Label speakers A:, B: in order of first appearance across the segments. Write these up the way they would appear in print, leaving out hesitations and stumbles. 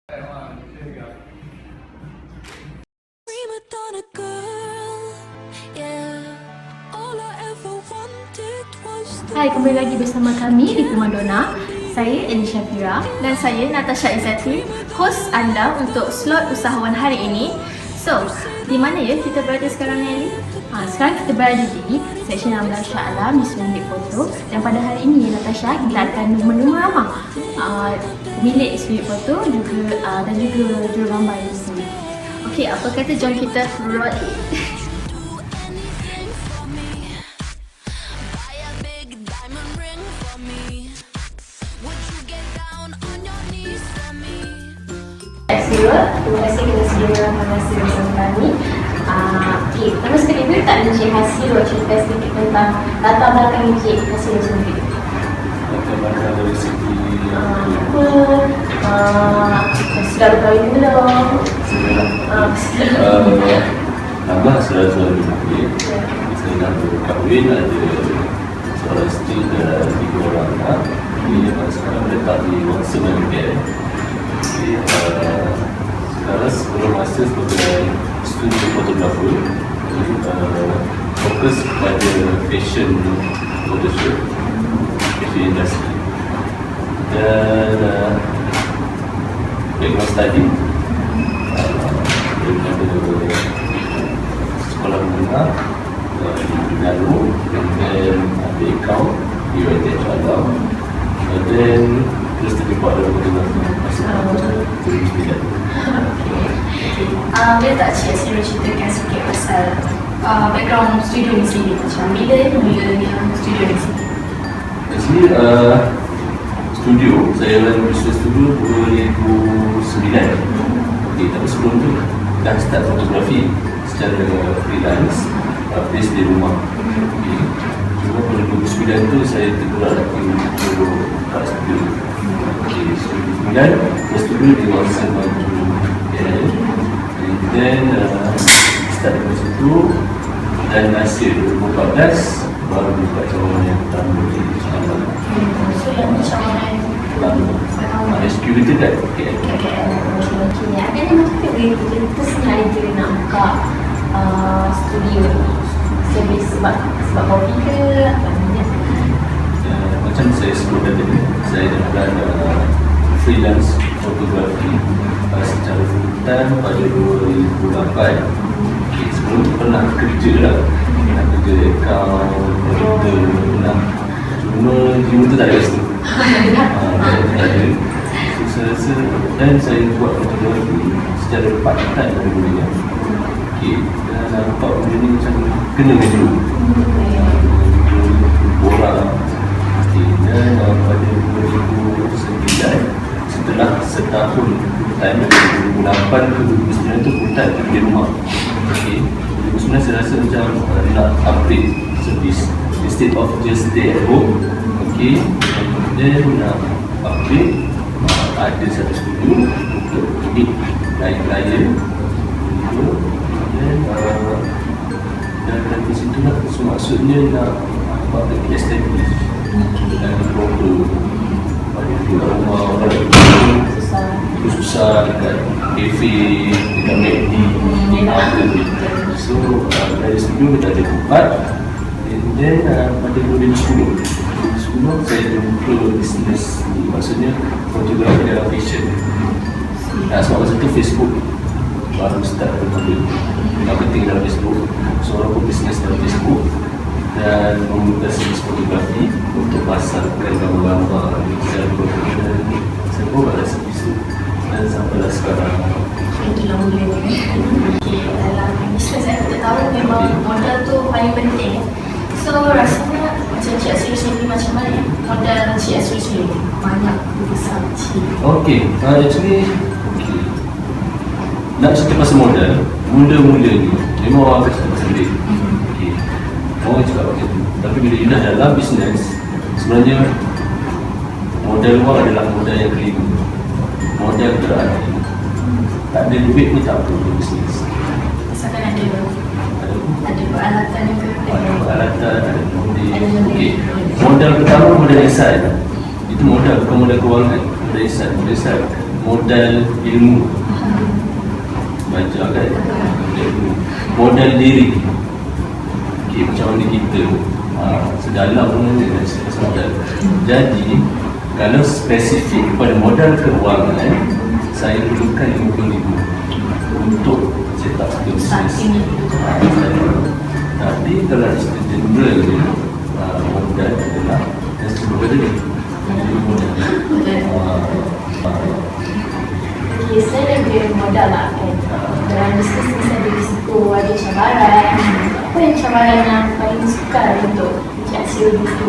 A: Hai, kembali lagi bersama kami di Primadona. Saya Eli Shafira
B: dan saya Natasha Izzati, host anda untuk slot usahawan hari ini. So, di mana ya kita berada sekarang ni, Eli?
A: Sekarang kita berada di seksyen 16 Shah Alam di Suite Foto. Dan pada hari ini, Natasha, kita akan menemuramah milik Suite Foto dan juga jurugambar di sini.
B: Okey, apa kata jom kita roll it.
A: Terima kasih kerana sedia mengisi bersama kami. Pertama sekali boleh tak Encik Hasiro cerita sedikit tentang latar belakang Encik Hasiro sendiri?
C: Latar belakang dari segi
A: sudah berkahwin belum?
C: Abah sudah berkahwin. Saya dah berkahwin, ada seorang isteri dan 3 orang anak. Ini sekarang letak di Wangsa Mandir. Sekarang sebelum masa sebagai student fotografer, fokus pada fashion photoshoot, fashion industry. Dan background study daripada sekolah menengah di Lalu, dan ambil account di UiTM Alam, dan terus terlibat dalam fotografi masa 2009.
A: Boleh tak Cik Hasiro ceritakan sikit pasal background studio di sini? Macam bila studio di sini?
C: Di sini studio, saya run business studio 2009. Tapi sebelum tu dah start fotografi secara freelance, based di rumah. Cuma pada 2009 tu saya tergerak lagi untuk buka studio. Studio di Wangsa Mandir. Dan start dari situ, dan hasil 2014 baru buka cawangan yang pertama di Channel.
A: So yang cawangan
C: security kat KL.
A: Ada yang motivate kita sengaja nak buka studio servis sebab hobi ke apa ni?
C: Macam saya sebut tadi, saya dah freelance fotografi secara full time pada 2008. Sebelum tu pernah kerja lah, pernah kerja account, editor, pernah. Cuma jiwa tu tak ada situ. Tak ada. So, saya rasa, dan saya buat fotografi secara part time pada benda ni. Dan nampak benda ni macam kena dulu. Orang. Dan pada 2009, setelah setahun time dari 2008 ke 2009 tu full time di rumah. 2009 saya rasa macam nak upgrade servis instead of just stay at home. Kemudian nak upgrade, ada satu studio untuk meet klien-klien. Dan dari situ lah, so maksudnya nak buat lagi establish dan proper pada rumah orang itu susah dekat kafe, dekat McD, apa. So dari studio kita ada tempat. And then pada 2010 saya jumpa bisnes ni, maksudnya fotografi dalam fashion. Sebab masa tu Facebook baru start bermula, marketing dalam Facebook. So orang pun bisnes dalam Facebook dan membuka servis fotografi untuk pasarkan gambar-gambar secara profesional. Saya pun ada servis tu dan sampailah sekarang.
A: Itulah mula dalam bisnes saya tak tahu memang modal tu paling penting. So rasanya macam Cik Hasiro sendiri macam mana modal Cik Hasiro sendiri? Banyak besar kecil?
C: Actually nak cerita pasal modal, mula-mula ni memang orang akan cerita pasal duit. Orang cakap macam tu. Tapi bila you dah dalam bisnes, sebenarnya modal luar adalah modal yang kelima. Modal terhati. Tak ada duit ni tak apa untuk bisnes.
A: Asalkan ada peralatan juga.
C: Ada peralatan, ada modal. Modal pertama modal insight. Itu modal, bukan modal kewangan. Modal insight. modal ilmu, baca kan, ilmu, modal diri. Okay, macam mana kita sedalam dengan modal. Jadi kalau spesifik pada modal kewangan, saya perlukan RM50,000 untuk set up satu bisnes. Tapi kalau general ni, modal adalah yang sebelum tadi.
A: Okay, saya dah beri modal lah kan. Dalam bisnes ni saya ada risiko, ada cabaran. Apa yang cabaran yang paling sukar untuk Cik Asri itu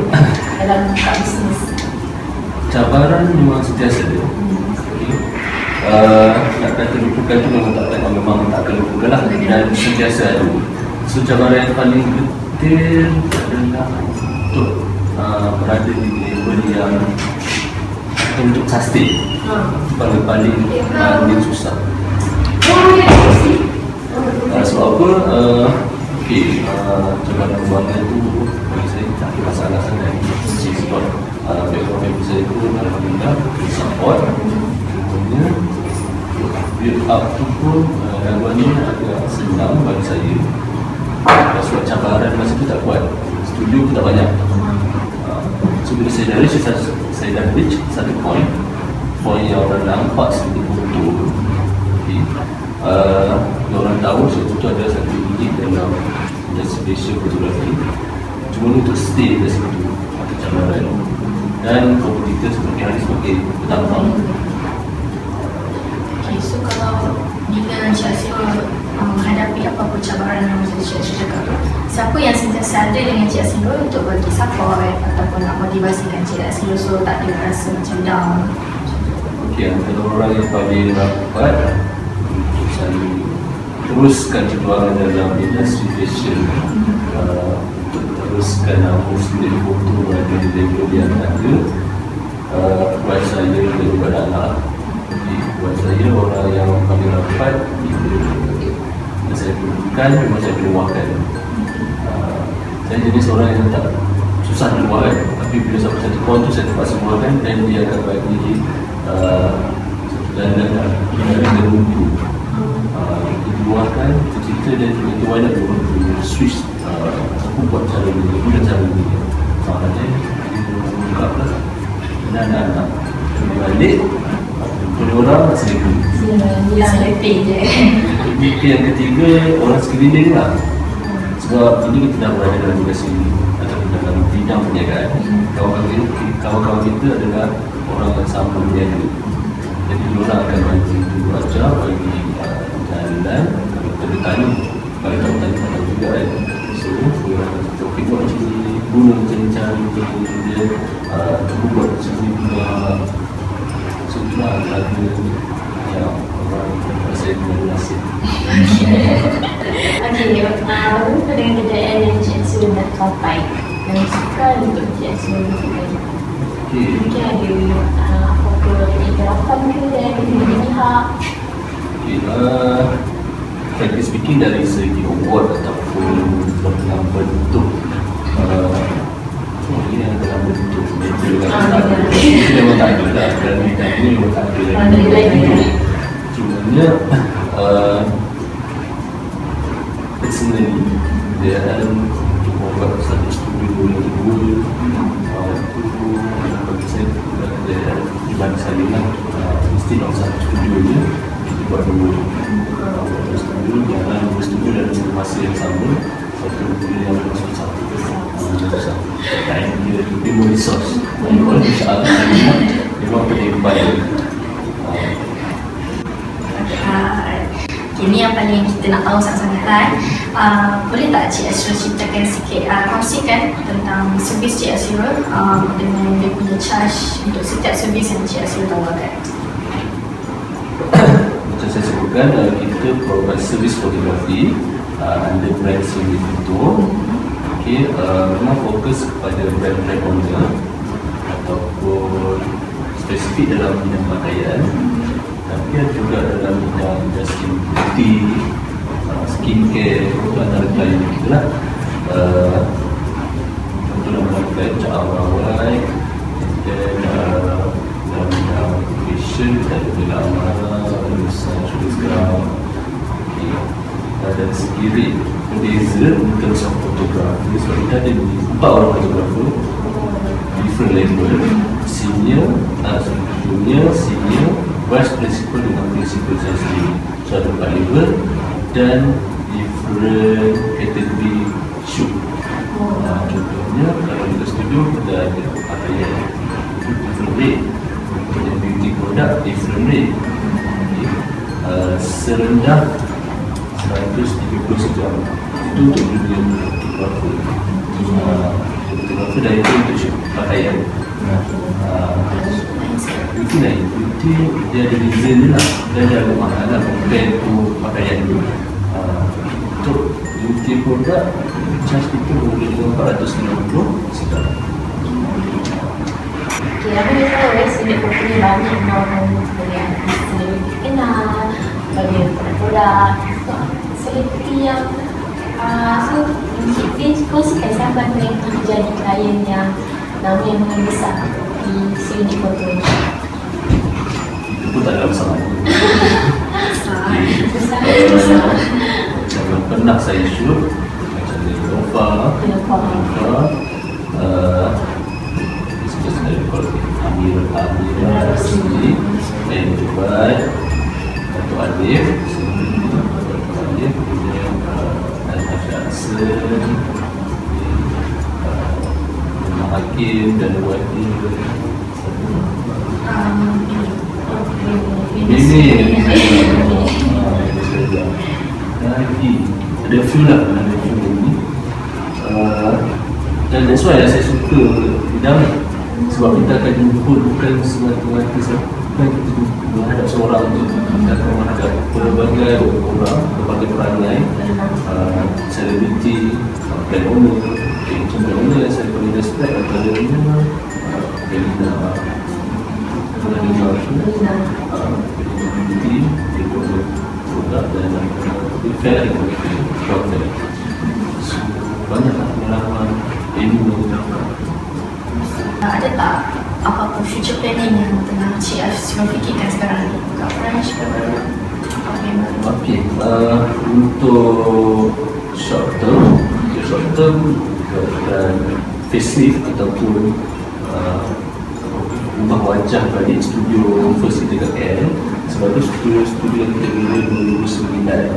A: dalam buka bisnes?
C: Cabaran memang sentiasa ada. Nak kata lupakan tu memang tak akan lupakan lah, dan sentiasa ada. So cabaran yang paling penting adalah untuk berada di level yang untuk sustain. Paling susah. Sebab apa? Cabaran kewangan tu bagi saya tak ada masalah sangat. Sebab background saya tu alhamdulillah support. Cumanya build up tu pun gangguannya agak senang bagi saya. Sebab cabaran masa tu tak kuat, studio pun tak banyak. So bila saya dah reach satu point yang orang nampak seperti foto. Orang tahu foto ada satu unit dalam industri fotografi. Cuma untuk stay dari situ ada cabaran, dan kompetitor seperti hari semakin bertambah.
A: Okay, so kalau bila Cik Asri menghadapi apa-apa cabaran yang macam Cik Asri cakap tu, siapa yang sentiasa ada dengan Cik Asri untuk bagi support ataupun nak motivasikan Cik Asri so tak ada rasa macam down?
C: Okay, antara orang yang paling rapat untuk saya teruskan perjuangan dalam industri fashion, untuk teruskan nama studio foto ada di level yang ada, buat saya dan juga anak. Buat saya orang yang paling rapat bila saya perlukan memang saya keluarkan. Saya jadi seorang yang tak susah keluarkan, tapi bila sampai satu point tu saya terpaksa keluarkan, dan dia akan bagi satu dandan yang untuk dikeluarkan cerita, dan itu why not you switch aku buat cara ni, aku dah cara ni. Maknanya dia buka lah dan anak-anak balik oleh orang selipin.
A: Selipin je.
C: Yang ketiga, orang sekeliling lah. Sebab ini kita dah berada dalam industri atau dalam bidang perniagaan. Kawan-kawan kita adalah orang yang sama berniaga. Jadi orang akan bagi ajar, bagi jalan. Kalau kita bertanya, kalau kita bertanya tak tahu juga kan. So, orang kata, ok buat macam ni, guna macam-macam dia, buat macam ni pula. So, itulah ada yang orang saya mengenal nasib.
A: Okey, bagaimana dengan kejayaan yang Cik Asri dah capai dan suka untuk Cik Asri capai? Mungkin ada apa-apa kegerapan ke yang ada pihak?
C: Frankly speaking, dari segi award ataupun dalam bentuk ini yang dalam bentuk meja itu memang tak ada lah, dan ini memang tak ada lagi. Cumanya personally dia akan membuat satu studio yang kedua itu bagi saya dibanding saya lah, mesti dalam satu studio ni kita buat dua studio, jalan dua studio dalam masa yang sama, satu studio yang masuk satu dan dia lebih more resource. Kalau insyaAllah memang penyebab.
A: Ini yang paling kita nak tahu sangat-sangat. Boleh tak Cik Asri ceritakan sikit, kongsikan tentang servis Cik Asri dengan dia punya charge untuk setiap servis yang Cik Asri tawarkan?
C: Macam saya sebutkan, kita provide servis fotografi under brand Seri Foto. Okay, memang fokus kepada brand-brand owner ataupun spesifik dalam bidang pakaian, tapi juga dalam bidang industri beauty, skincare, itu antara klien kita lah. Untuk dalam klien Cak Awal, dan dalam bidang fashion fashion, kita ada Bella Amara, Showbiz Girl. Dan segi rate berbeza in terms of fotografi sebab kita ada 4 orang fotografer different level, senior, junior, senior, vice principal dengan principal saya sendiri. So ada 4 level dan different kategori shoot. Contohnya kalau di studio kita ada pakaian different rate, untuk beauty product different rate. Serendah 130 sejam itu untuk dunia fotografer. Fotografer dah itu untuk shoot pakaian. Beauty lain, beauty dia ada design dia lah, dia ada agak mahal lah compare tu pakaian tu. Untuk beauty produk charge kita boleh dengan 490 sejam.
A: Okay, apa yang tahu sini punya banyak orang yang kenal bagi produk selebriti yang Encik kongsikan sahabat yang menjadi klien yang nama yang membesar di sini foto ini.
C: Itu pun tak ada masalah.
A: Besar.
C: Macam yang pernah saya shoot macam Nova, just dari Amira sendiri, dan Dubai, Dato' Alif, kemudian Al-Hafid Asr, Hakim dan Wadi. Ini lagi ada few lah, ada few ni. Dan that's why saya suka bidang ni. Sebab kita akan jumpa bukan semata-mata sampai kita menghadap seorang tu, kita akan menghadap berbagai orang, berbagai perangai, selebriti, brand owner. Macam brand owner yang saya paling respect antaranya Belina, beauty, dia produk dan fair produk. Banyaklah pengalaman ilmu yang dapat.
B: Ada tak apa-apa future planning yang tengah Cik Asrul fikirkan sekarang ni? Kat French ke baru?
C: Okey, untuk short term dan facelift ataupun ubah wajah balik studio first kita kat KL. Sebab tu studio yang kita bila 2009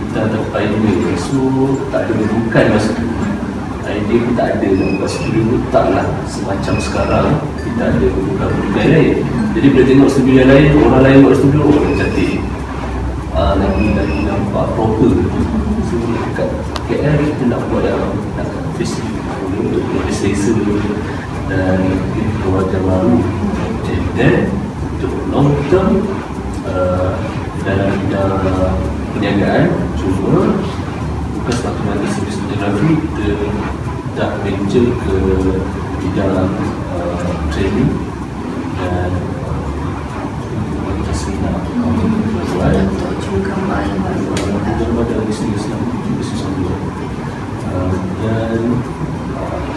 C: kita ada pioneer, so tak ada bukan masa tu idea pun tak ada nak buat studio tu, taklah semacam sekarang kita ada bukan lain. Jadi bila tengok studio yang lain, orang lain buat studio, orang cantik, lagi nampak proper. So kat KL kita nak buat yang nak facelift untuk buat selesa dan wajah baru. Jadi untuk long term dalam bidang perniagaan, cuma bukan semata-mata servis fotografi, kita dah venture ke bidang training dan seminar
A: Untuk juga
C: gambar dalam bisnes sambil dan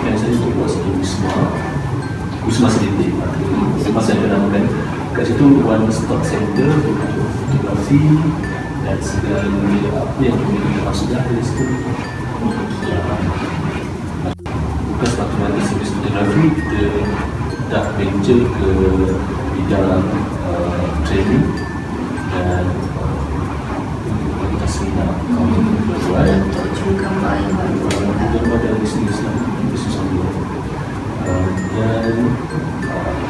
C: yang saya tu buat satu Wisma Selidik. Memang saya kenalkan kat situ one stop center untuk fotografi dan segala apa yang kita maksudkan dari situ. Bukan semata-mata servis fotografi, kita dah venture ke bidang training dan seminar
A: untuk juga
C: gambar dalam bisnes sambil dan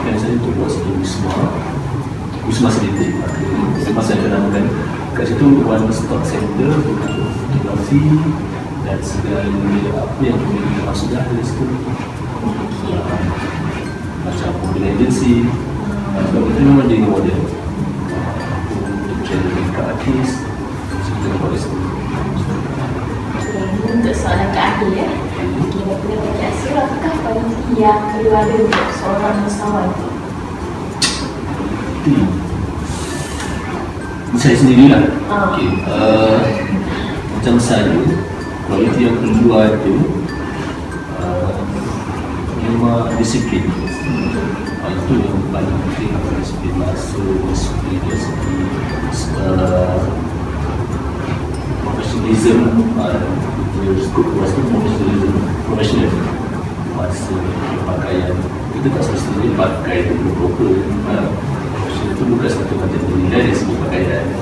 C: yang saya tu buat satu Wisma Selidik. Memang saya kenalkan kat situ one stop center untuk fotografi dan segala apa yang kita maksudkan dari situ. Macam model agency, sebab kita memang dia model untuk training makeup artist, kita buat di situ.
A: Untuk soalan terakhir ya, kira-kira bagi Asrul, apakah kualiti yang perlu ada untuk seorang usahawan?
C: Saya sendirilah. Okay. Macam saya, kualiti yang perlu ada, yang tema disiplin. Itu yang paling penting, disiplin masa, disiplin dari segi profesionalism, profesional masa pakaian. Kita tak semestinya pakai dengan proper. Profesional itu bukan semata-mata bernilai dari segi pakaian.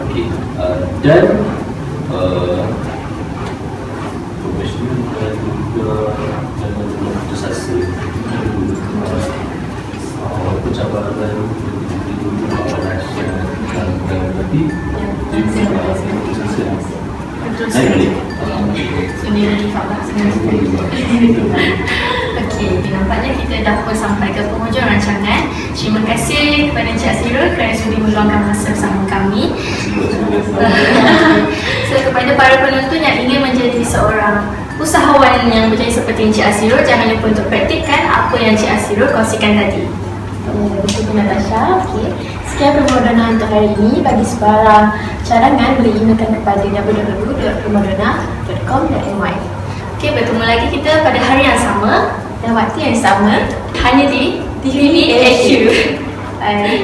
C: Okey, dan profesional dan juga jangan putus asa. Pencabaran itu dahsyat dan tapi putus asa. Saya balik.
A: Sendiri Rifat lah. Okey, nampaknya kita dah pun sampai ke penghujung rancangan. Terima kasih kepada Encik Azirul kerana sudi meluangkan masa bersama kami. So, kepada para penonton yang ingin menjadi seorang usahawan yang berjaya seperti Encik Azirul, jangan lupa untuk praktikkan apa yang Encik Azirul kongsikan tadi.
B: Betul Natasha. Okey. Sekian Primadona untuk hari ini. Bagi sebarang cadangan boleh emailkan kepada www.primadona.com.my.
A: Okey, bertemu lagi kita pada hari yang sama dan waktu yang sama hanya di TVHQ. Bye.